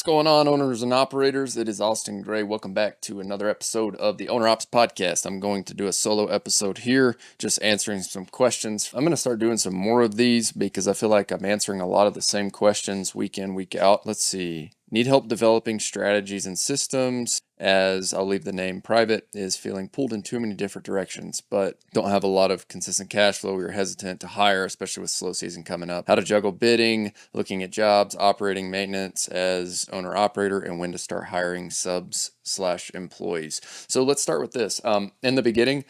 going on, owners and operators? It is Austin Gray. Welcome back to another episode of the Owner Ops Podcast. I'm going to do a solo episode here, just answering some questions. I'm going to start doing some more of these because I feel like I'm answering a lot of the same questions week in, week out. Let's see. Need help developing strategies and systems, as I'll leave the name private, is feeling pulled in too many different directions, but don't have a lot of consistent cash flow. We are hesitant to hire, especially with slow season coming up. How to juggle bidding, looking at jobs, operating maintenance as owner operator, and when to start hiring subs/employees. So let's start with this. In the beginning,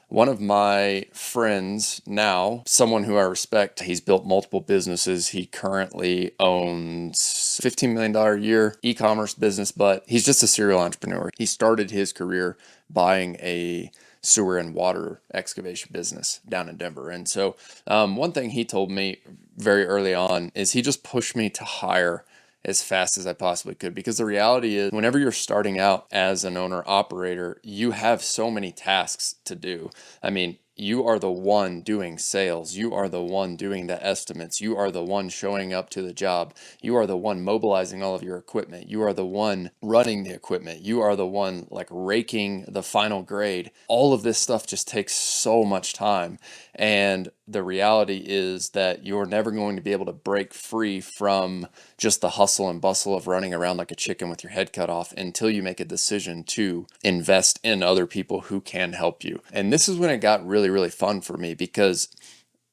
one of my friends now, someone who I respect, he's built multiple businesses. He currently owns $15 million a year e-commerce business, but he's just a serial entrepreneur. He started his career buying a sewer and water excavation business down in Denver. And so one thing he told me very early on is he just pushed me to hire as fast as I possibly could, because the reality is whenever you're starting out as an owner operator, you have so many tasks to do. I mean, you are the one doing sales. You are the one doing the estimates. You are the one showing up to the job. You are the one mobilizing all of your equipment. You are the one running the equipment. You are the one like raking the final grade. All of this stuff just takes so much time. And the reality is that you're never going to be able to break free from just the hustle and bustle of running around like a chicken with your head cut off until you make a decision to invest in other people who can help you. And this is when it got really fun for me, because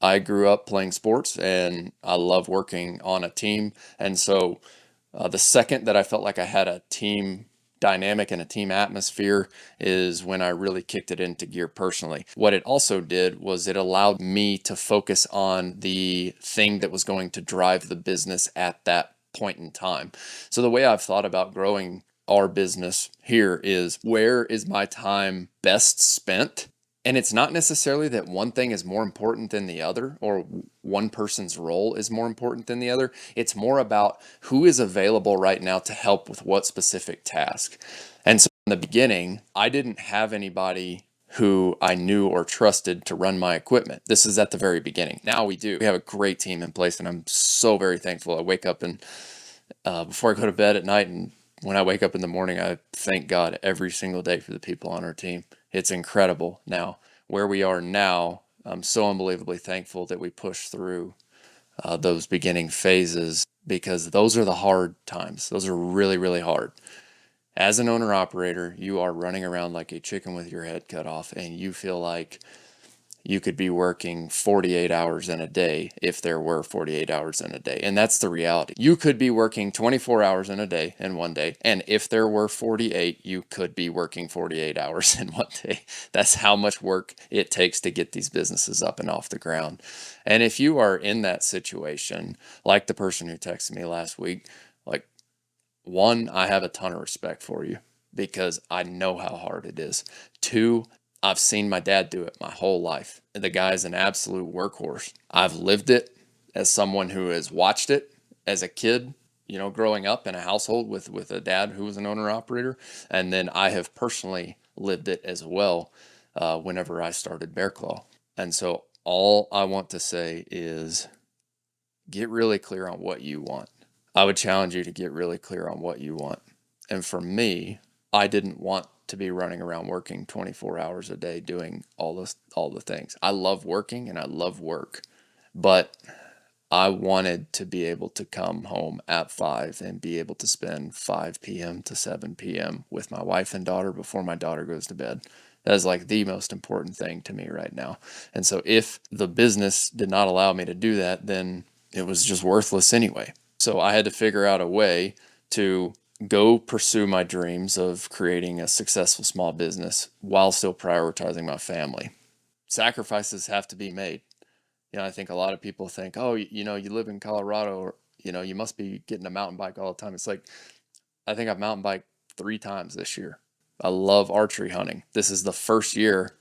I grew up playing sports and I love working on a team. And so the second that I felt like I had a team dynamic and a team atmosphere is when I really kicked it into gear personally. What it also did was it allowed me to focus on the thing that was going to drive the business at that point in time. So the way I've thought about growing our business here is, where is my time best spent? And it's not necessarily that one thing is more important than the other, or one person's role is more important than the other. It's more about who is available right now to help with what specific task. And so in the beginning, I didn't have anybody who I knew or trusted to run my equipment. This is at the very beginning. Now we do. We have a great team in place, and I'm so very thankful. I wake up and before I go to bed at night, and when I wake up in the morning, I thank God every single day for the people on our team. It's incredible. Now, where we are now, I'm so unbelievably thankful that we pushed through those beginning phases, because those are the hard times. Those are really hard. As an owner operator, you are running around like a chicken with your head cut off, and you feel like you could be working 48 hours in a day if there were 48 hours in a day. And that's the reality. You could be working 24 hours in a day in one day. And if there were 48, you could be working 48 hours in one day. That's how much work it takes to get these businesses up and off the ground. And if you are in that situation, like the person who texted me last week, like, one, I have a ton of respect for you because I know how hard it is. Two, I've seen my dad do it my whole life. The guy's an absolute workhorse. I've lived it as someone who has watched it as a kid, growing up in a household with a dad who was an owner operator. And then I have personally lived it as well whenever I started Bear Claw. And so all I want to say is get really clear on what you want. I would challenge you to get really clear on what you want. And for me, I didn't want to be running around working 24 hours a day doing all the things. I love working and I love work, but I wanted to be able to come home at 5 and be able to spend 5 p.m. to 7 p.m. with my wife and daughter before my daughter goes to bed. That is like the most important thing to me right now. And so if the business did not allow me to do that, then it was just worthless anyway. So I had to figure out a way to go pursue my dreams of creating a successful small business while still prioritizing my family. Sacrifices have to be made. I think a lot of people think, oh, you live in Colorado, or, you must be getting a mountain bike all the time. It's like, I think I've mountain biked 3 times this year. I love archery hunting. This is the first year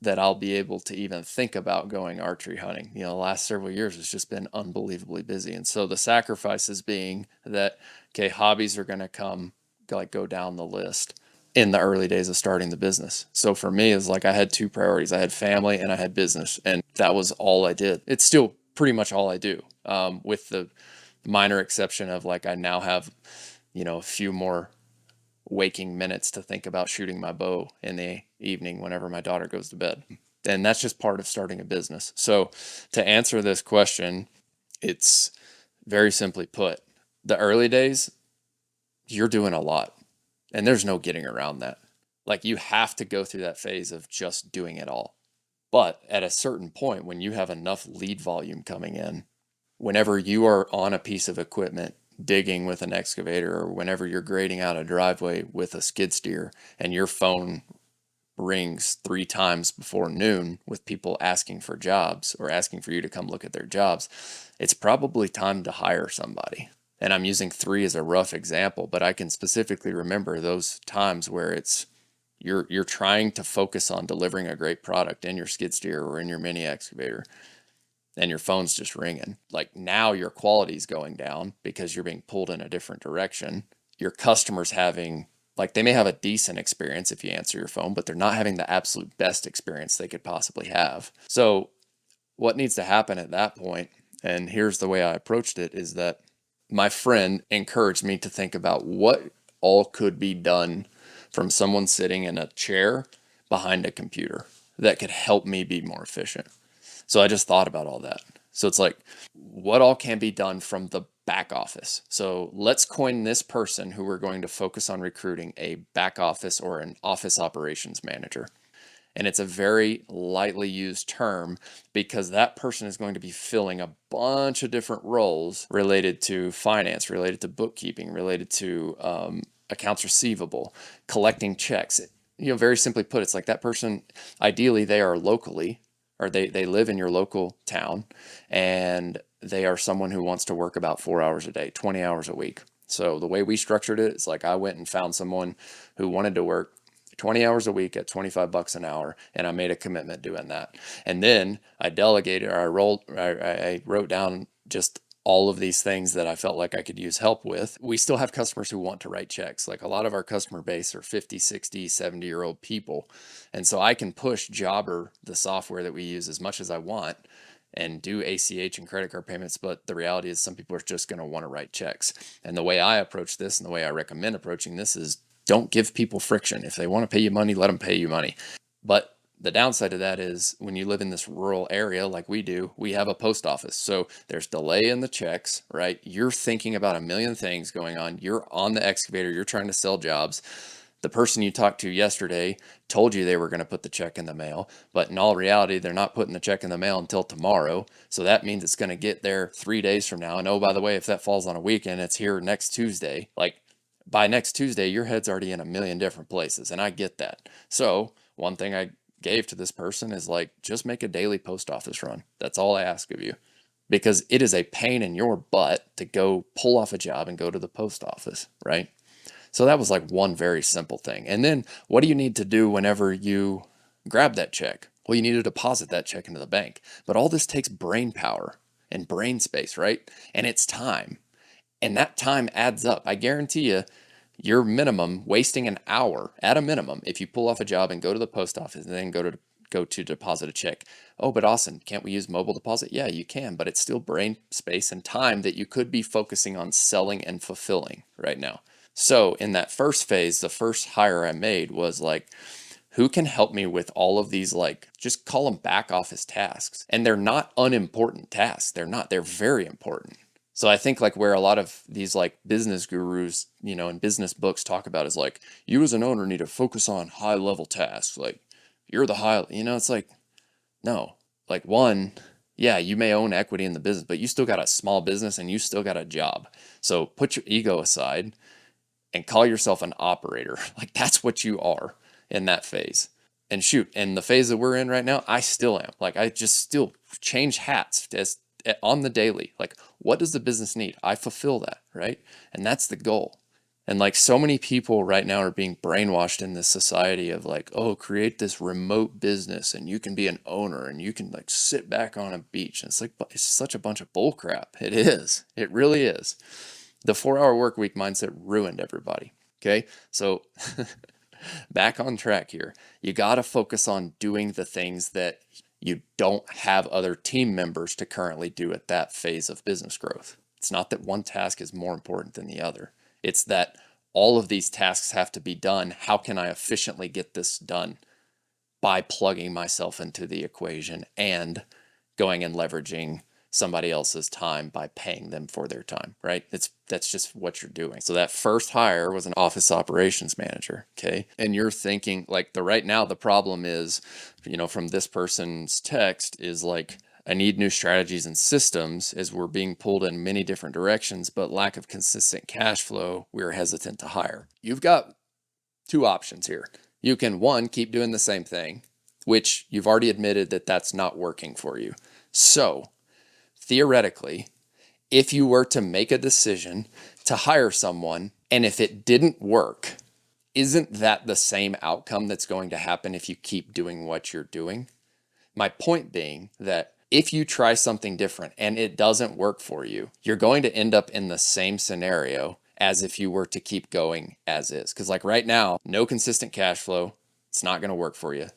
that I'll be able to even think about going archery hunting. The last several years has just been unbelievably busy. And so the sacrifices being that, okay, hobbies are going to go down the list in the early days of starting the business. So for me, it's like I had 2 priorities. I had family and I had business, and that was all I did. It's still pretty much all I do, with the minor exception of like I now have a few more waking minutes to think about shooting my bow in the evening whenever my daughter goes to bed. And that's just part of starting a business. So to answer this question, it's very simply put, the early days, you're doing a lot and there's no getting around that. Like you have to go through that phase of just doing it all. But at a certain point, when you have enough lead volume coming in, whenever you are on a piece of equipment digging with an excavator, or whenever you're grading out a driveway with a skid steer and your phone rings 3 times before noon with people asking for jobs or asking for you to come look at their jobs, it's probably time to hire somebody. And I'm using 3 as a rough example, but I can specifically remember those times where you're trying to focus on delivering a great product in your skid steer or in your mini excavator, and your phone's just ringing. Like now your quality's going down because you're being pulled in a different direction. Your customers they may have a decent experience if you answer your phone, but they're not having the absolute best experience they could possibly have. So what needs to happen at that point, and here's the way I approached it, is that my friend encouraged me to think about what all could be done from someone sitting in a chair behind a computer that could help me be more efficient. So I just thought about all that. So it's like, what all can be done from the back office? So let's coin this person who we're going to focus on recruiting a back office or an office operations manager. And it's a very lightly used term because that person is going to be filling a bunch of different roles related to finance, related to bookkeeping, related to accounts receivable, collecting checks. Very simply put, it's like that person, ideally they are locally, or they live in your local town, and they are someone who wants to work about 4 hours a day, 20 hours a week. So the way we structured it is like I went and found someone who wanted to work 20 hours a week at $25 an hour, and I made a commitment doing that. And then I delegated, or I wrote down just all of these things that I felt like I could use help with. We still have customers who want to write checks. Like a lot of our customer base are 50, 60, 70-year-old people. And so I can push Jobber, the software that we use, as much as I want and do ACH and credit card payments. But the reality is some people are just going to want to write checks. And the way I approach this and the way I recommend approaching this is don't give people friction. If they want to pay you money, let them pay you money. But the downside of that is when you live in this rural area like we do, we have a post office. So there's delay in the checks, right? You're thinking about a million things going on. You're on the excavator. You're trying to sell jobs. The person you talked to yesterday told you they were going to put the check in the mail, but in all reality, they're not putting the check in the mail until tomorrow. So that means it's going to get there 3 days from now. And oh, by the way, if that falls on a weekend, it's here next Tuesday. Like by next Tuesday, your head's already in a million different places. And I get that. So one thing I gave to this person is like, just make a daily post office run. That's all I ask of you, because it is a pain in your butt to go pull off a job and go to the post office, right? So that was like one very simple thing. And then what do you need to do whenever you grab that check? Well, you need to deposit that check into the bank. But all this takes brain power and brain space, right? And it's time. And that time adds up. I guarantee you, your minimum, wasting an hour at a minimum, if you pull off a job and go to the post office and then go to deposit a check. Oh, but Austin, can't we use mobile deposit? Yeah, you can, but it's still brain space and time that you could be focusing on selling and fulfilling right now. So in that first phase, the first hire I made was like, who can help me with all of these, like, just call them back office tasks. And they're not unimportant tasks. They're very important. So I think like where a lot of these like business gurus, in business books talk about is like, you as an owner need to focus on high level tasks. Like you're the high, it's like, no, like one, yeah, you may own equity in the business, but you still got a small business and you still got a job. So put your ego aside and call yourself an operator. Like that's what you are in that phase. And shoot, in the phase that we're in right now, I still am. Like I just still change hats on the daily. Like what does the business need? I fulfill that, right? And that's the goal. And like so many people right now are being brainwashed in this society of like, oh, create this remote business and you can be an owner and you can like sit back on a beach. And it's like, it's such a bunch of bull crap. It is. It really is. The 4-hour work week mindset ruined everybody. Okay. So back on track here. You got to focus on doing the things that you don't have other team members to currently do at that phase of business growth. It's not that one task is more important than the other. It's that all of these tasks have to be done. How can I efficiently get this done? By plugging myself into the equation and going and leveraging somebody else's time by paying them for their time, right? That's just what you're doing. So that first hire was an office operations manager, okay? And you're thinking like right now the problem is, from this person's text is like, I need new strategies and systems as we're being pulled in many different directions, but lack of consistent cash flow, we're hesitant to hire. You've got two options here. You can, one, keep doing the same thing, which you've already admitted that that's not working for you. So theoretically, if you were to make a decision to hire someone, and if it didn't work, isn't that the same outcome that's going to happen if you keep doing what you're doing? My point being that if you try something different and it doesn't work for you, you're going to end up in the same scenario as if you were to keep going as is. Because like right now, no consistent cash flow, it's not going to work for you.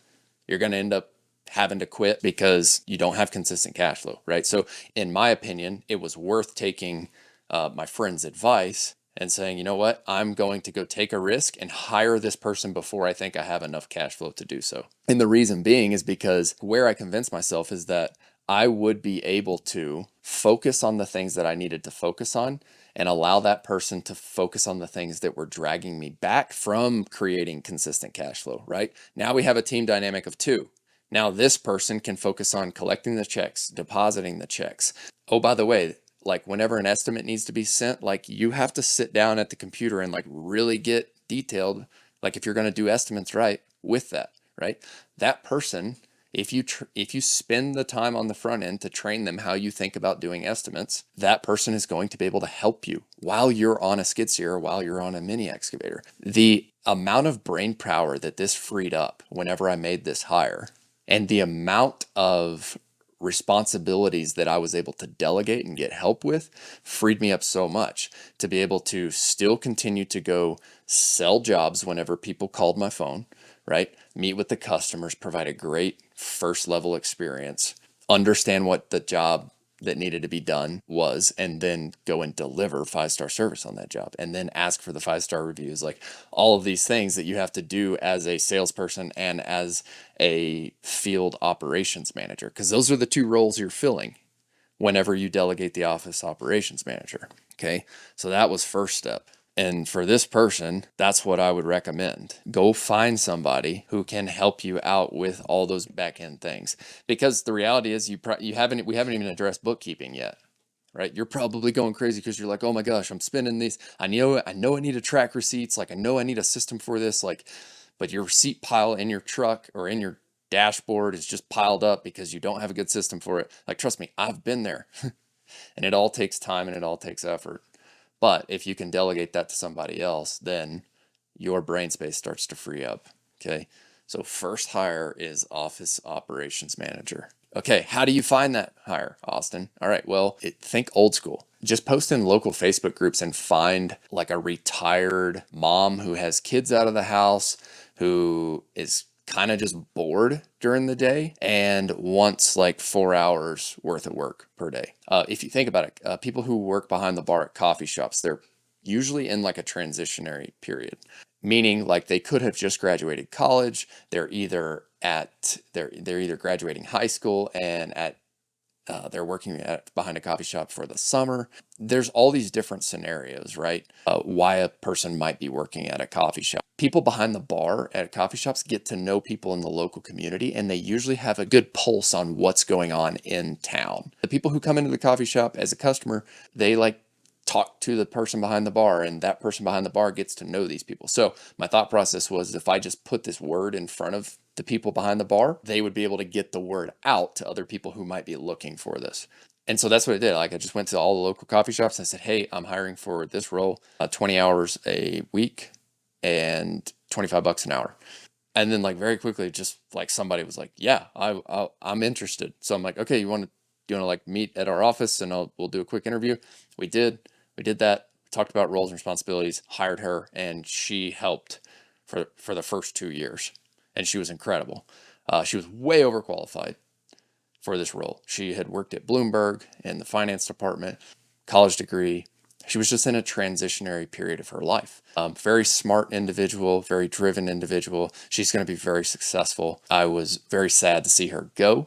You're going to end up having to quit because you don't have consistent cash flow, right? So in my opinion, it was worth taking my friend's advice and saying, you know what, I'm going to go take a risk and hire this person before I think I have enough cash flow to do so. And the reason being is because where I convinced myself is that I would be able to focus on the things that I needed to focus on and allow that person to focus on the things that were dragging me back from creating consistent cash flow, right? Now we have a team dynamic of two. Now this person can focus on collecting the checks, depositing the checks. Oh, by the way, like whenever an estimate needs to be sent, like you have to sit down at the computer and like really get detailed. Like if you're going to do estimates right with that, right? That person, if you spend the time on the front end to train them how you think about doing estimates, that person is going to be able to help you while you're on a skid steer or while you're on a mini excavator. The amount of brain power that this freed up whenever I made this hire and the amount of responsibilities that I was able to delegate and get help with freed me up so much to be able to still continue to go sell jobs whenever people called my phone, right? Meet with the customers, provide a great first level experience, understand what the job that needed to be done was, and then go and deliver 5-star service on that job and then ask for the 5-star reviews. Like all of these things that you have to do as a salesperson and as a field operations manager, because those are the two roles you're filling whenever you delegate the office operations manager. Okay. So that was first step. And for this person, that's what I would recommend. Go find somebody who can help you out with all those back end things. Because the reality is we haven't even addressed bookkeeping yet, right? You're probably going crazy because you're like, oh my gosh, I'm spending these. I know I need to track receipts. Like I know I need a system for this. Like, but your receipt pile in your truck or in your dashboard is just piled up because you don't have a good system for it. Like, trust me, I've been there. And it all takes time and it all takes effort. But if you can delegate that to somebody else, then your brain space starts to free up. Okay. So first hire is office operations manager. Okay. How do you find that hire, Austin? All right. Well, think old school. Just post in local Facebook groups and find like a retired mom who has kids out of the house, who is kind of just bored during the day and wants like 4 hours worth of work per day. If you think about it, people who work behind the bar at coffee shops, they're usually in like a transitionary period, meaning like they could have just graduated college. They're either graduating high school and they're working behind a coffee shop for the summer. There's all these different scenarios, right? Why a person might be working at a coffee shop. People behind the bar at coffee shops get to know people in the local community, and they usually have a good pulse on what's going on in town. The people who come into the coffee shop as a customer, they like talk to the person behind the bar, and that person behind the bar gets to know these people. So my thought process was, if I just put this word in front of the people behind the bar, they would be able to get the word out to other people who might be looking for this. And so that's what I did. Like I just went to all the local coffee shops and I said, hey, I'm hiring for this role, 20 hours a week and $25 an hour. And then like very quickly, just like somebody was like, yeah, I'm interested. So I'm like, okay, you want to like meet at our office and we'll do a quick interview. We did that. We talked about roles and responsibilities, hired her, and she helped for the first 2 years. And she was incredible. She was way overqualified for this role. She had worked at Bloomberg in the finance department, college degree, She was just in a transitionary period of her life. Very smart individual, very driven individual. She's going to be very successful. I was very sad to see her go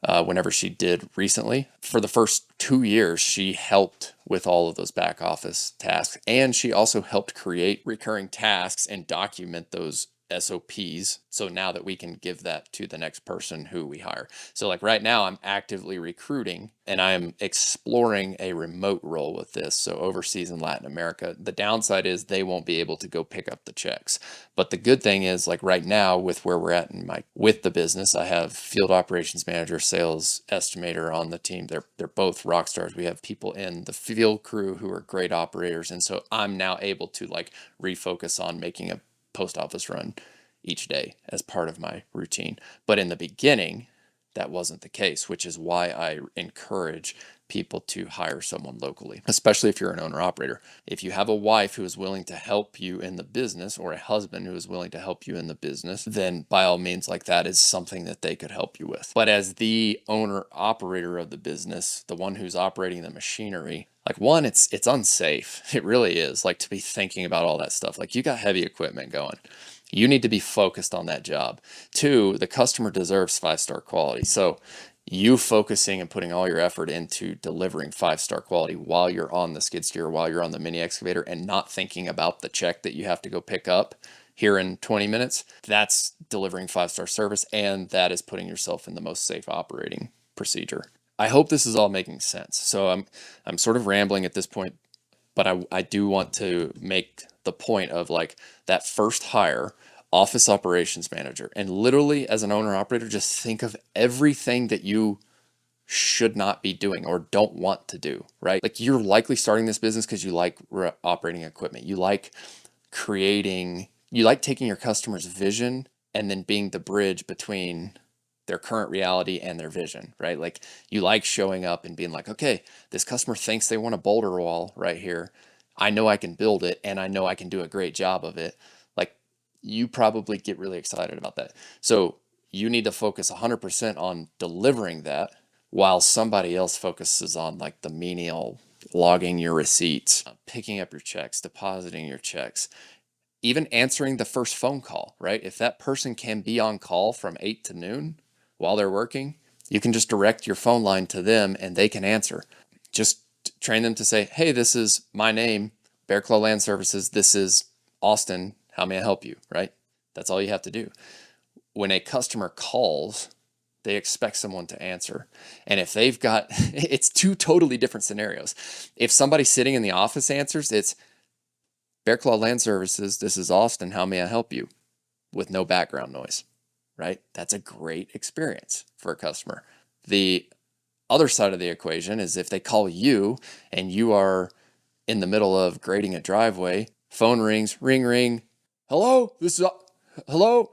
whenever she did recently. For the first 2 years, she helped with all of those back office tasks. And she also helped create recurring tasks and document those SOPs. So now that we can give that to the next person who we hire. So like right now I'm actively recruiting and I am exploring a remote role with this. So overseas in Latin America, the downside is they won't be able to go pick up the checks. But the good thing is like right now with where we're at with the business, I have field operations manager, sales estimator on the team. They're both rock stars. We have people in the field crew who are great operators. And so I'm now able to like refocus on making a post office run each day as part of my routine. But in the beginning, that wasn't the case, which is why I encourage people to hire someone locally, especially if you're an owner operator. If you have a wife who is willing to help you in the business or a husband who is willing to help you in the business, then by all means, like that is something that they could help you with. But as the owner operator of the business, the one who's operating the machinery, like one, it's unsafe. It really is, like to be thinking about all that stuff. Like you got heavy equipment going. You need to be focused on that job. Two, the customer deserves 5-star quality. So you focusing and putting all your effort into delivering 5-star quality while you're on the skid steer, while you're on the mini excavator, and not thinking about the check that you have to go pick up here in 20 minutes, that's delivering 5-star service, and that is putting yourself in the most safe operating procedure. I hope this is all making sense. So I'm sort of rambling at this point, but I do want to make the point of like that first hire, office operations manager, and literally as an owner operator, just think of everything that you should not be doing or don't want to do, right? Like you're likely starting this business because you like operating equipment. You like you like taking your customer's vision and then being the bridge between their current reality and their vision, right? Like you like showing up and being like, okay, this customer thinks they want a boulder wall right here. I know I can build it and I know I can do a great job of it. Like you probably get really excited about that. So you need to focus 100% on delivering that while somebody else focuses on like the menial, logging your receipts, picking up your checks, depositing your checks, even answering the first phone call, right? If that person can be on call from 8 to noon while they're working, you can just direct your phone line to them and they can answer. Just train them to say, hey, this is my name, Bear Claw Land Services. This is Austin. How may I help you, right? That's all you have to do. When a customer calls, they expect someone to answer. And if they've got, it's two totally different scenarios. If somebody sitting in the office answers, it's Bear Claw Land Services. This is Austin. How may I help you? With no background noise, right? That's a great experience for a customer. The other side of the equation is if they call you and you are in the middle of grading a driveway, phone rings, ring, ring. Hello, this is, hello,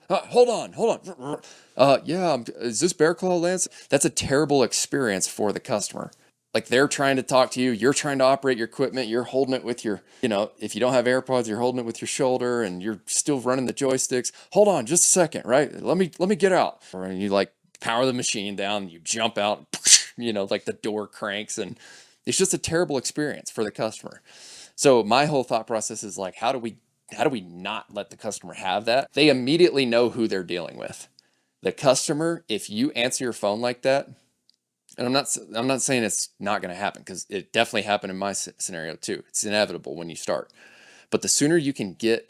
hold on. Yeah, is this Bear Claw Lance? That's a terrible experience for the customer. Like they're trying to talk to you, you're trying to operate your equipment, you're holding it with your, if you don't have AirPods, you're holding it with your shoulder and you're still running the joysticks. Hold on just a second, right? Let me get out. And you like power the machine down, you jump out, like the door cranks, and it's just a terrible experience for the customer. So my whole thought process is like, how do we not let the customer have that? They immediately know who they're dealing with. The customer, if you answer your phone like that, and I'm not saying it's not going to happen, because it definitely happened in my scenario too. It's inevitable when you start. But the sooner you can get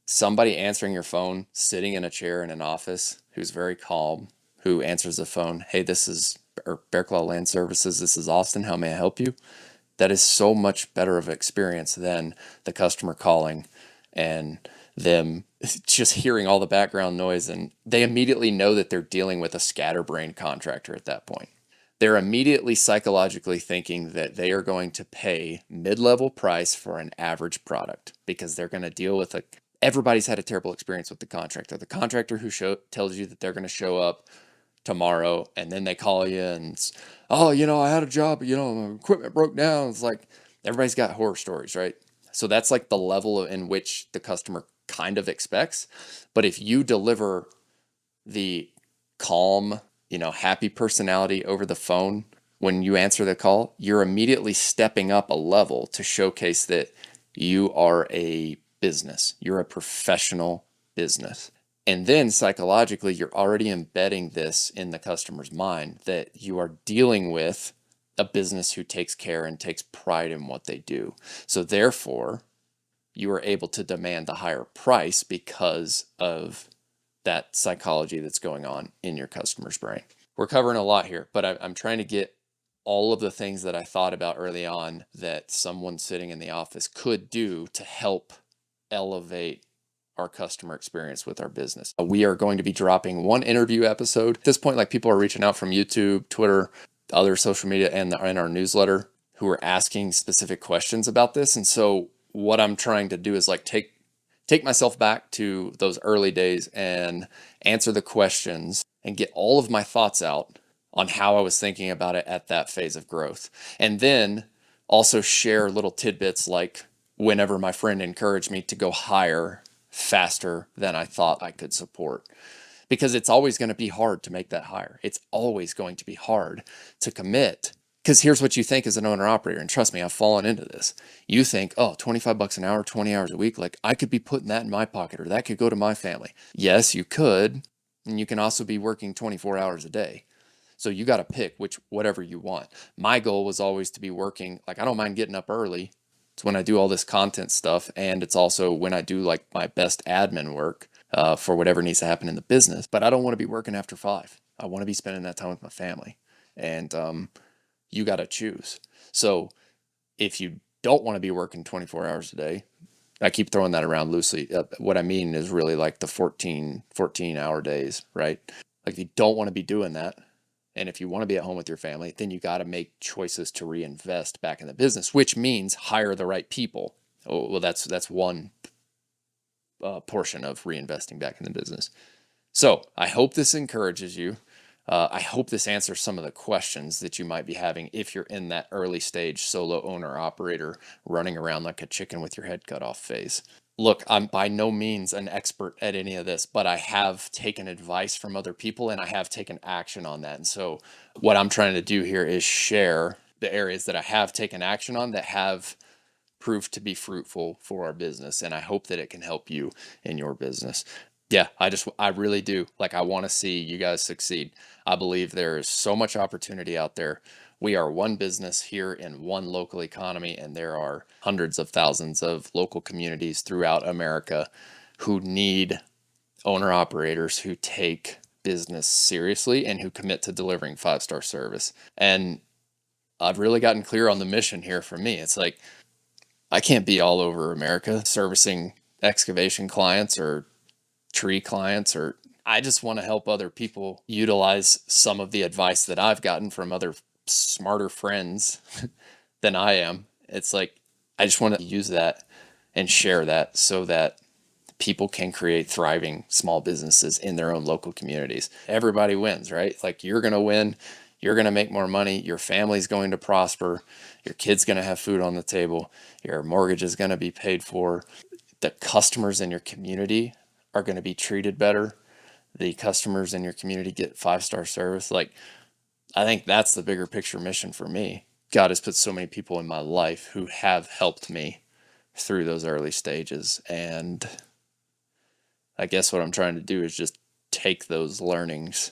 somebody answering your phone, sitting in a chair in an office, who's very calm, who answers the phone, hey, this is Bear Claw Land Services. This is Austin. How may I help you? That is so much better of an experience than the customer calling and them just hearing all the background noise. And they immediately know that they're dealing with a scatterbrained contractor at that point. They're immediately psychologically thinking that they are going to pay mid-level price for an average product because they're going to deal with everybody's had a terrible experience with the contractor. The contractor who tells you that they're going to show up tomorrow and then they call you and I had a job, my equipment broke down. It's like everybody's got horror stories, right? So that's like the level in which the customer kind of expects. But if you deliver the calm, happy personality over the phone when you answer the call, you're immediately stepping up a level to showcase that you are a business. You're a professional business. And then psychologically, you're already embedding this in the customer's mind that you are dealing with a business who takes care and takes pride in what they do. So therefore, you are able to demand the higher price because of that psychology that's going on in your customer's brain. We're covering a lot here, but I'm trying to get all of the things that I thought about early on that someone sitting in the office could do to help elevate our customer experience with our business. We are going to be dropping one interview episode. At this point, like, people are reaching out from YouTube, Twitter, other social media, and our newsletter, who are asking specific questions about this. And so what I'm trying to do is like take myself back to those early days and answer the questions and get all of my thoughts out on how I was thinking about it at that phase of growth. And then also share little tidbits, like whenever my friend encouraged me to go higher faster than I thought I could support. Because it's always going to be hard to make that higher. It's always going to be hard to commit. Because here's what you think as an owner operator, and trust me, I've fallen into this. You think, oh, $25 an hour, 20 hours a week, like I could be putting that in my pocket, or that could go to my family. Yes, you could. And you can also be working 24 hours a day. So you got to pick whatever you want. My goal was always to be working, like, I don't mind getting up early. It's when I do all this content stuff. And it's also when I do like my best admin work for whatever needs to happen in the business. But I don't want to be working after 5. I want to be spending that time with my family. And you got to choose. So if you don't want to be working 24 hours a day, I keep throwing that around loosely. What I mean is really like the 14-hour days, right? Like, if you don't want to be doing that, and if you want to be at home with your family, then you got to make choices to reinvest back in the business, which means hire the right people. Oh, well, that's one portion of reinvesting back in the business. So I hope this encourages you. I hope this answers some of the questions that you might be having if you're in that early stage solo owner operator running around like a chicken with your head cut off phase. Look, I'm by no means an expert at any of this, but I have taken advice from other people and I have taken action on that. And so what I'm trying to do here is share the areas that I have taken action on that have proved to be fruitful for our business. And I hope that it can help you in your business. Yeah, I really do. Like, I want to see you guys succeed. I believe there is so much opportunity out there. We are one business here in one local economy, and there are hundreds of thousands of local communities throughout America who need owner operators who take business seriously and who commit to delivering 5-star service. And I've really gotten clear on the mission here for me. It's like, I can't be all over America servicing excavation clients or tree clients, or I just want to help other people utilize some of the advice that I've gotten from other smarter friends than I am. It's like, I just want to use that and share that so that people can create thriving small businesses in their own local communities. Everybody wins, right? Like, you're going to win. You're going to make more money. Your family's going to prosper. Your kid's going to have food on the table. Your mortgage is going to be paid for. The customers in your community are going to be treated better. The customers in your community get 5-star service. Like, I think that's the bigger picture mission for me. God has put so many people in my life who have helped me through those early stages. And I guess what I'm trying to do is just take those learnings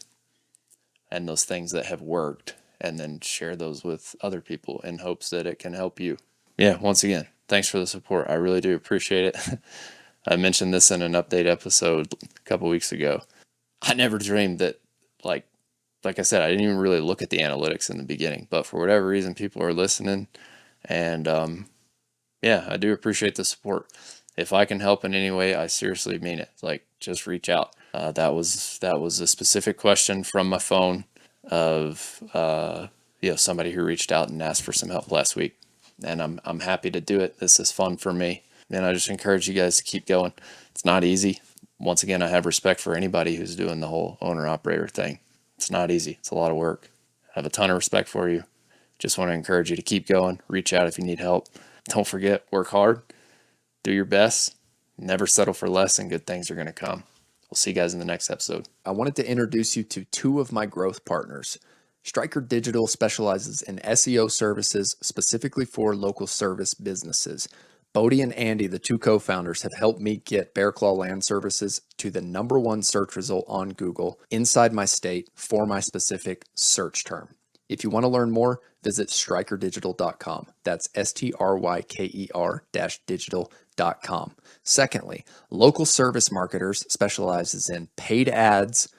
and those things that have worked and then share those with other people in hopes that it can help you. Yeah, once again, thanks for the support. I really do appreciate it. I mentioned this in an update episode a couple weeks ago. I never dreamed that, like I said, I didn't even really look at the analytics in the beginning, but for whatever reason, people are listening. And yeah, I do appreciate the support. If I can help in any way, I seriously mean it. Like, just reach out. That was a specific question from my phone of somebody who reached out and asked for some help last week, and I'm happy to do it. This is fun for me, and I just encourage you guys to keep going. It's not easy. Once again, I have respect for anybody who's doing the whole owner operator thing. It's not easy. It's a lot of work. I have a ton of respect for you. Just want to encourage you to keep going. Reach out if you need help. Don't forget, work hard, do your best, never settle for less, and good things are going to come. We'll see you guys in the next episode. I wanted to introduce you to 2 of my growth partners. Striker Digital specializes in SEO services specifically for local service businesses. Bodie and Andy, the two co-founders, have helped me get Bear Claw Land Services to the #1 search result on Google inside my state for my specific search term. If you want to learn more, visit strikerdigital.com. That's stryker-digital.com. Secondly, Local Service Marketers specializes in paid ads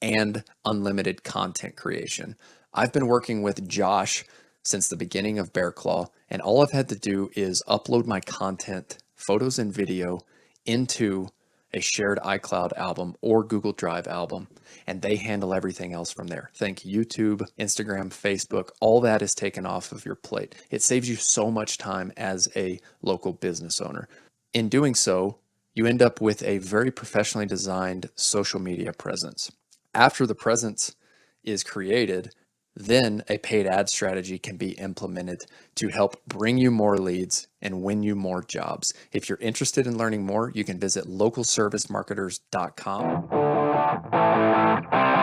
and unlimited content creation. I've been working with Josh since the beginning of Bear Claw, and all I've had to do is upload my content, photos and video, into a shared iCloud album or Google Drive album, and they handle everything else from there. Think YouTube, Instagram, Facebook, all that is taken off of your plate. It saves you so much time as a local business owner. In doing so, you end up with a very professionally designed social media presence. After the presence is created, then a paid ad strategy can be implemented to help bring you more leads and win you more jobs. If you're interested in learning more, you can visit localservicemarketers.com.